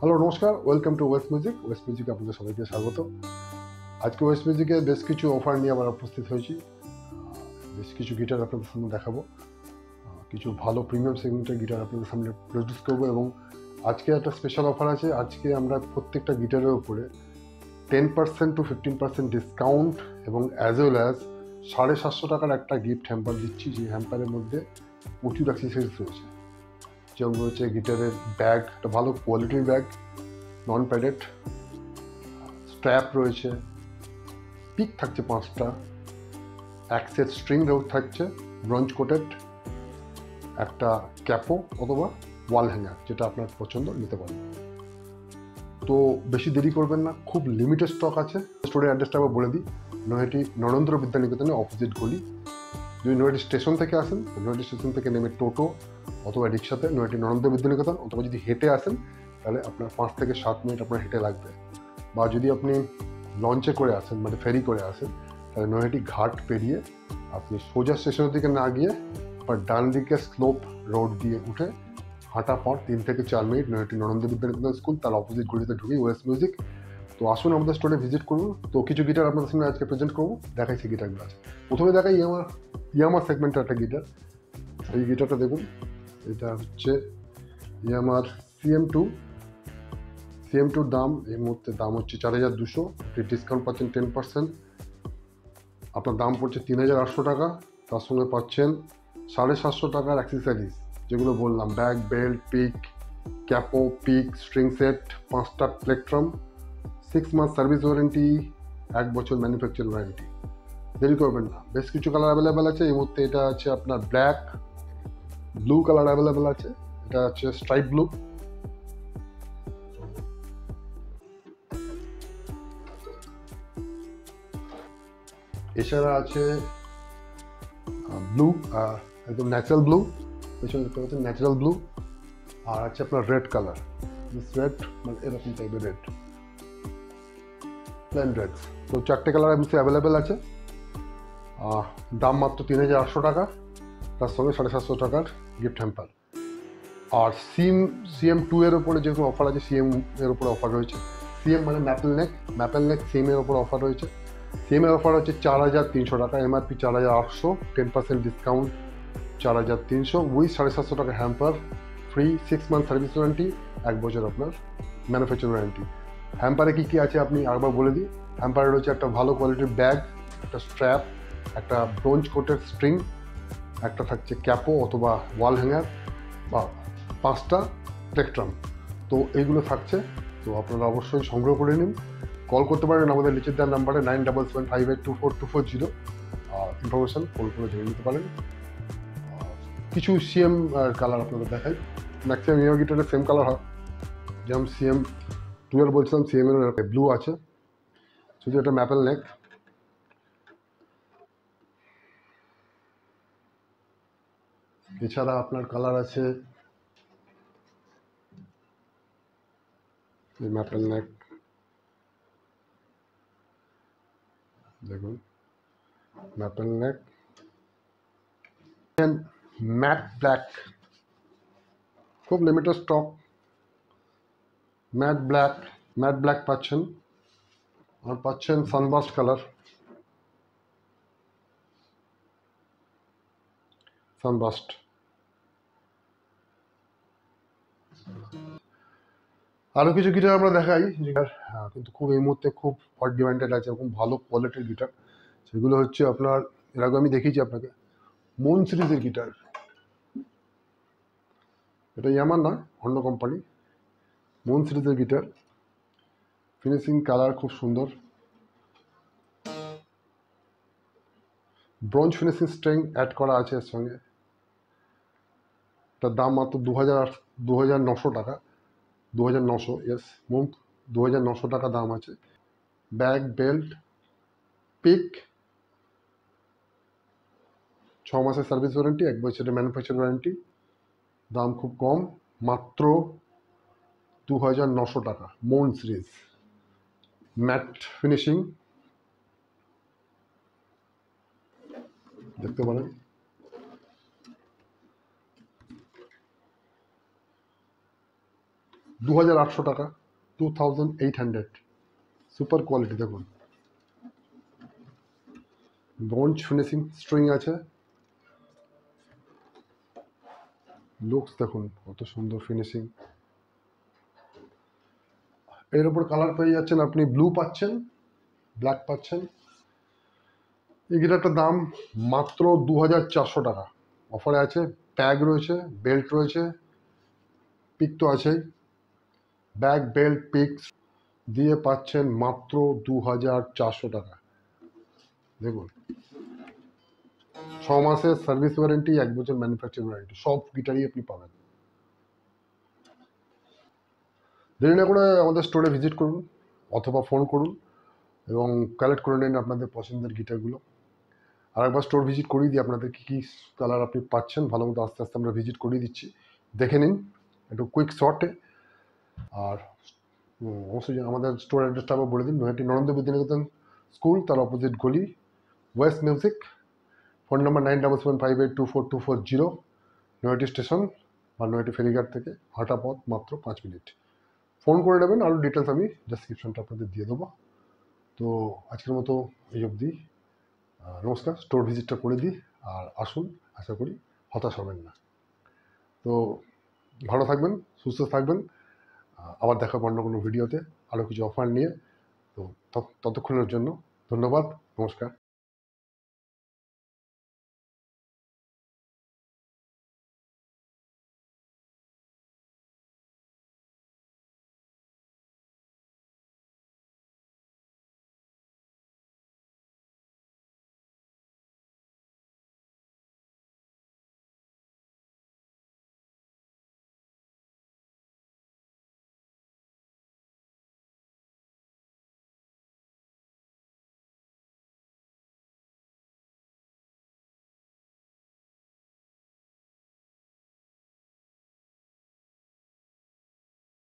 Hello নমস্কার, welcome to West music. West মিউজিকে আপনাদের সবাইকে স্বাগত। আজকে ওয়েস্ট মিউজিকে বেশ কিছু অফার নিয়ে আবার উপস্থিত হয়েছি। বেশ কিছু গিটার আপনাদের সামনে দেখাবো, কিছু ভালো প্রিমিয়াম সেগমেন্টের গিটার আপনাদের সামনে প্রডিউস করবো। এবং আজকে একটা স্পেশাল অফার আছে। আজকে আমরা প্রত্যেকটা গিটারের উপরে 10% টু 15% ডিসকাউন্ট এবং অ্যাজ ওয়েল অ্যাজ 750 টাকার একটা গিফট হ্যাম্পার দিচ্ছি, যে হ্যাম্পারের মধ্যে প্রচুর অ্যাক্সেসরিজ রয়েছে। যেমন রয়েছে গিটারের ব্যাগ, একটা ভালো কোয়ালিটির ব্যাগ, নন প্যাডেড, স্ট্র্যাপ রয়েছে, পিক থাকছে 5টা, এক সেট স্ট্রিং থাকছে ব্রঞ্জ কোটেড, একটা ক্যাপো অথবা ওয়াল হ্যাঙ্গার, যেটা আপনার পছন্দ নিতে পারেন। তো বেশি দেরি করবেন না, খুব লিমিটেড স্টক আছে। স্টোরের অ্যাড্রেসটা আবার বলে দিই, নৈহাটি নরেন্দ্র বিদ্যানিকেতনে অপোজিট গলি। যদি নৈহাটি স্টেশন থেকে আসেন, নৈহাটি স্টেশন থেকে নেমে টোটো অথবা রিক্সাতে নৈহাটি নরেন্দ্র বিদ্যানিকেতন, অথবা যদি হেঁটে আসেন তাহলে আপনার 5 থেকে 7 মিনিট আপনার হেঁটে লাগবে। বা যদি আপনি লঞ্চে করে আসেন, মানে ফেরি করে আসেন, তাহলে নৈহাটি ঘাট পেরিয়ে আপনি সোজা স্টেশনের দিকে না গিয়ে আপনার ডান দিকে স্লোপ রোড দিয়ে উঠে হাঁটা পর 3 থেকে 4 মিনিট নৈহাটি নরেন্দ্র বিদ্যানিকেতন স্কুল, তার অপোজিট গলিতে ঢুকেই ওয়েস্ট মিউজিক। তো আসুন আমাদের স্টোরে ভিজিট করুন। তো কিছু গিটার আপনাদের সামনে আজকে প্রেজেন্ট করবো, দেখাইছি গিটারগুলো আছে। প্রথমে দেখাই ইয়ামা সেগমেন্টের একটা গিটার। এই গিটারটা দেখুন, এটা হচ্ছে ইয়ামার CM2 দাম এই মুহূর্তে দাম হচ্ছে 4200, ডিসকাউন্ট পাচ্ছেন 10%। আপনার দাম পড়ছে 3800 টাকা। তার সঙ্গে পাচ্ছেন 750 টাকার অ্যাক্সেসরিজ, যেগুলো বললাম, bag, belt, pick, capo, pick, string set, 5টা প্লেকট্রাম, 6 মান্থ সার্ভিস ওয়ারেন্টি, 1 বছর ম্যানুফ্যাকচার ওয়ারেন্টি। দেরি করবেন না, বেশ কিছু কালার অ্যাভেলেবেল আছে এই মুহূর্তে। এটা আছে আপনার ব্ল্যাক, ব্লু কালার অ্যাভেলেবেল আছে। এটা হচ্ছে স্ট্রাইপ ব্লু, এছাড়া আছে ব্লু, একদম ন্যাচারাল ব্লু, পেছনে দেখতে পাচ্ছেন ন্যাচারাল ব্লু। আর আছে আপনার রেড কালার, রেড মানে এরকম টাইপের রেড, প্লেন রেড। তো 4টে কালার এমসি অ্যাভেলেবেল আছে। দাম মাত্র 3800 টাকা, তার সঙ্গে 750 টাকার গিফট হ্যাম্পার। আর CM2 এর ওপরে যেহেতু অফার আছে, CM এর ওপরে অফার রয়েছে। CM মানে ম্যাপেল নেক CM এর ওপর অফার রয়েছে। CM এর অফার হচ্ছে 4300 টাকা, MRP 4800, 10% ডিসকাউন্ট 4300, উইথ 750 টাকা hamper, free 6 month service warranty, 1 বছর আপনার ম্যানুফ্যাকচার ওয়ারেন্টি। হ্যাম্পারে কী কী আছে আপনি আরেকবার বলে দিই। হ্যাম্পারে রয়েছে একটা ভালো কোয়ালিটির ব্যাগ, একটা স্ট্র্যাপ, একটা ব্রোঞ্জ কোটের স্ট্রিং, একটা থাকছে ক্যাপো অথবা ওয়াল হ্যাঙ্গার, বা 5টা প্লেকট্রাম। তো এইগুলো থাকছে। তো আপনারা অবশ্যই সংগ্রহ করে নিন। কল করতে পারেন আমাদের নিচের দেওয়ার নাম্বারে 9775824240। ইনফরমেশান ফোন করে জেনে নিতে পারেন। কিছু CM কালার আপনাদের দেখাই। ম্যাক্সিমাম ইয়ো গিটারের সেম কালার হয়, যেমন CM2 বলছিলাম, CM এর ব্লু আছে, শুধু এটা ম্যাপেল নেক। এছাড়া আপনার কালার আছে ম্যাপেল নেক, দেখুন ম্যাপেল নেক, ম্যাট ব্ল্যাক, খুব লিমিটেড স্টক। ম্যাট ব্ল্যাক পাচ্ছেন। আর পাচ্ছেন সানবাস্ট কালার, সানবাস্ট। আরও কিছু গিটার আমরা দেখাই, গিটার কিন্তু খুব এই মুহূর্তে খুব হট ডিমান্ডেড আছে, খুব ভালো কোয়ালিটির গিটার। সেগুলো হচ্ছে আপনার, এর আগে আমি দেখিয়েছি আপনাকে, মুন সিরিজের গিটার। এটা ইয়ামার নয়, অন্য কোম্পানি। মুন সিরিজের গিটার, ফিনিশিং কালার খুব সুন্দর, ব্রঞ্জ ফিনিশিং স্ট্রিং অ্যাড করা আছে এর সঙ্গে। তার দাম মাত্র 2900 টাকা, 2900, ইয়েস মুন, 2900 টাকা দাম আছে। ব্যাগ, বেল্ট, পিক, 6 মাসের সার্ভিস ওয়ারেন্টি, 1 বছরের ম্যানুফ্যাকচার ওয়ারেন্টি। দাম খুব কম, মাত্র 2900 টাকা। মুন সিরিজ, ম্যাট ফিনিশিং, দেখতে পারেন। 2800 টাকা, 2800, সুপার কোয়ালিটি। দেখুন ব্রোঞ্জ ফিনিশিং স্ট্রিং আছে, লুকস দেখুন কত সুন্দর ফিনিশিং। এর উপর কালার পেয়ে যাচ্ছেন আপনি, ব্লু পাচ্ছেন, ব্ল্যাক পাচ্ছেন। এই গিটারটার দাম মাত্র 2400 টাকা, অফারে আছে। ট্যাগ রয়েছে, বেল্ট রয়েছে, পিক তো আছেই, ব্যাগ বেল্ট পিক দিয়ে পাচ্ছেন মাত্র 2400 টাকা। দেখুন 6 মাসের সার্ভিস ওয়ারেন্টি, 1 বছর ম্যানুফ্যাকচারিং ওয়ারেন্টি, সব গিটারই আপনি পাবেন। দেরি না করে আমাদের স্টোরে ভিজিট করুন অথবা ফোন করুন এবং কালেক্ট করে নিন আপনাদের পছন্দের গিটারগুলো। আর একবার স্টোর ভিজিট করিয়ে দিই আপনাদের কী কী কালার আপনি পাচ্ছেন, ভালো মতো আস্তে আস্তে আমরা ভিজিট করিয়ে দিচ্ছি, দেখে নিন একটু কুইক শর্টে। আর অবশ্যই আমাদের স্টোর অ্যাড্রেসটা আবার বলে দিন, নৈহাটি নরেন্দ্র বিদ্যানিকেতন স্কুল, তার অপোজিট গলি, West music. Phone number 9775824240, Naihati station বা নৈহাটি ফেরিঘাট থেকে হাঁটা পথ মাত্র 5 মিনিট। ফোন করে নেবেন, আরও ডিটেলস আমি ডেসক্রিপশনটা আপনাদের দিয়ে দেবো। তো আজকের মতো এই অবধি, নমস্কার। স্টোর ভিজিটটা করে দিই আর আসুন, আশা করি হতাশ হবেন না। তো ভালো থাকবেন, সুস্থ থাকবেন, আবার দেখা অন্য কোনো ভিডিওতে আরও কিছু অফার নিয়ে। তো ততক্ষণের জন্য ধন্যবাদ, নমস্কার।